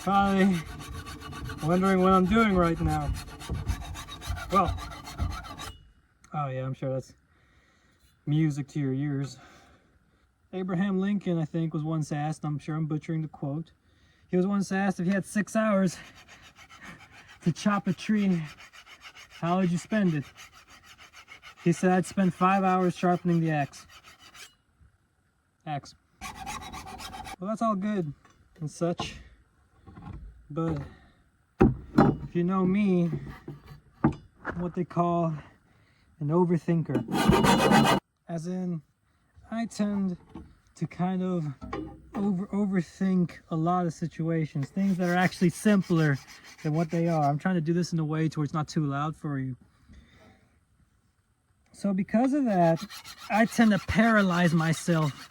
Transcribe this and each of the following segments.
Probably wondering what I'm doing right now. Well, oh yeah, I'm sure that's music to your ears. Abraham Lincoln, I think, was once asked, I'm sure I'm butchering the quote, he was once asked if he had 6 hours to chop a tree, how would you spend it? He said, I'd spend 5 hours sharpening the axe. Well, that's all good and such, but if you know me, I'm what they call an overthinker. As in, I tend to kind of overthink a lot of situations, things that are actually simpler than what they are. I'm trying to do this in a way to where it's not too loud for you. So because of that, I tend to paralyze myself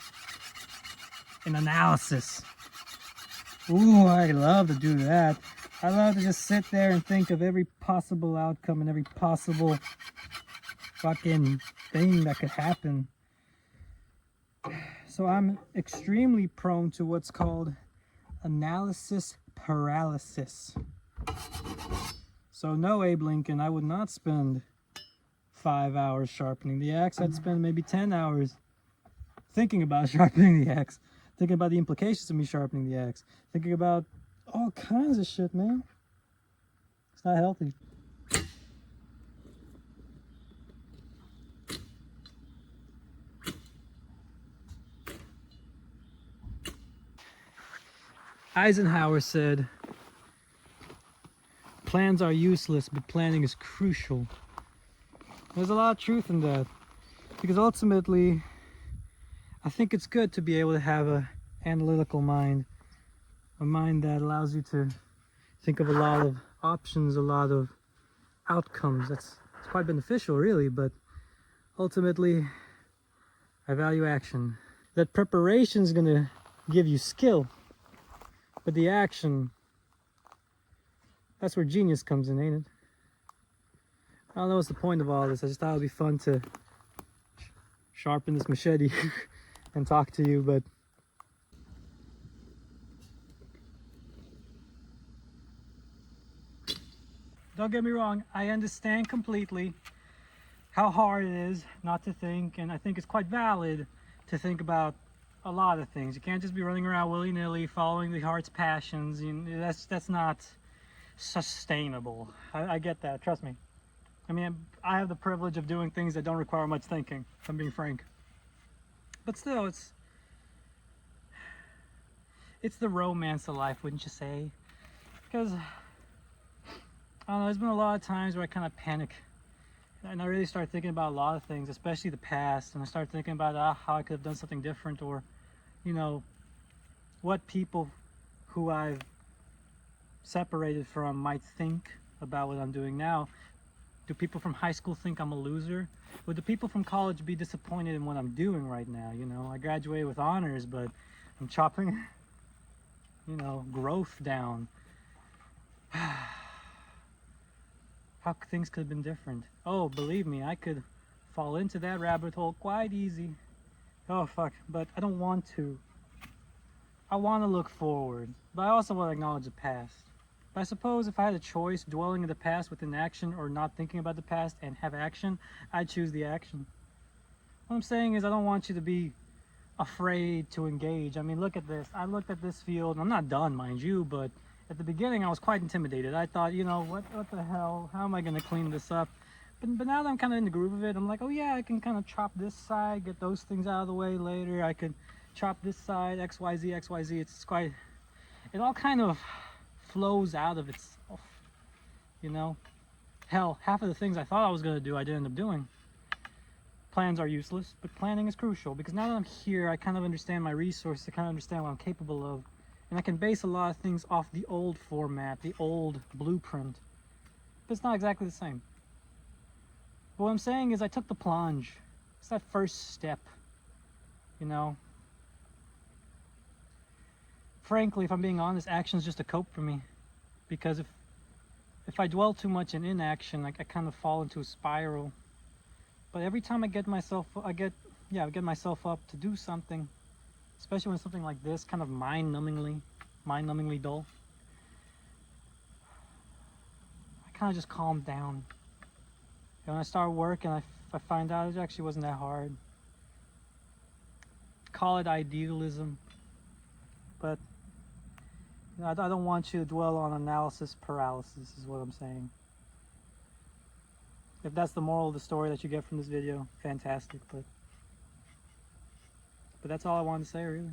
in analysis. Ooh, I love to do that. I love to just sit there and think of every possible outcome and every possible fucking thing that could happen. So I'm extremely prone to what's called analysis paralysis. So no, Abe Lincoln, I would not spend 5 hours sharpening the axe. I'd spend maybe 10 hours thinking about sharpening the axe, thinking about the implications of me sharpening the axe, thinking about all kinds of shit, man. It's not healthy. Eisenhower said, plans are useless, but planning is crucial. There's a lot of truth in that, because ultimately, I think it's good to be able to have an analytical mind, a mind that allows you to think of a lot of options, a lot of outcomes. It's quite beneficial, really, but ultimately, I value action. That preparation is going to give you skill, but the action, that's where genius comes in, ain't it? I don't know what's the point of all this. I just thought it would be fun to sharpen this machete and talk to you, but don't get me wrong, I understand completely how hard it is not to think, and I think it's quite valid to think about a lot of things. You can't just be running around willy-nilly following the heart's passions. That's not sustainable. I get that, trust me. I mean, I have the privilege of doing things that don't require much thinking, if I'm being frank. But still, it's the romance of life, wouldn't you say? Because, I don't know, there's been a lot of times where I kind of panic. And I really start thinking about a lot of things, especially the past. And I start thinking about how I could have done something different, or, what people who I've separated from might think about what I'm doing now. Do people from high school think I'm a loser? Would the people from college be disappointed in what I'm doing right now? I graduated with honors, but I'm chopping, growth down. How things could have been different. Oh, believe me, I could fall into that rabbit hole quite easy. Oh, fuck, but I don't want to. I want to look forward, but I also want to acknowledge the past. But I suppose if I had a choice, dwelling in the past with inaction or not thinking about the past and have action, I'd choose the action. What I'm saying is I don't want you to be afraid to engage. I mean, look at this. I looked at this field, and I'm not done, mind you, but at the beginning I was quite intimidated. I thought, what the hell? How am I going to clean this up? But now that I'm kind of in the groove of it, I'm like, oh yeah, I can kind of chop this side, get those things out of the way later. I could chop this side, XYZ, XYZ. It's quite, it all kind of flows out of itself, Hell, half of the things I thought I was going to do, I didn't end up doing. Plans are useless, but planning is crucial, because now that I'm here, I kind of understand my resources, I kind of understand what I'm capable of, and I can base a lot of things off the old format, the old blueprint. But it's not exactly the same. But what I'm saying is I took the plunge. It's that first step, Frankly, if I'm being honest, action's just a cope for me. Because if I dwell too much in inaction, I kind of fall into a spiral. But every time I get myself up to do something, especially when something like this, kind of mind-numbingly dull, kind of just calmed down. And when I started working, I find out it actually wasn't that hard. Call it idealism, but you know, I don't want you to dwell on analysis paralysis is what I'm saying. If that's the moral of the story that you get from this video, fantastic, but that's all I wanted to say really.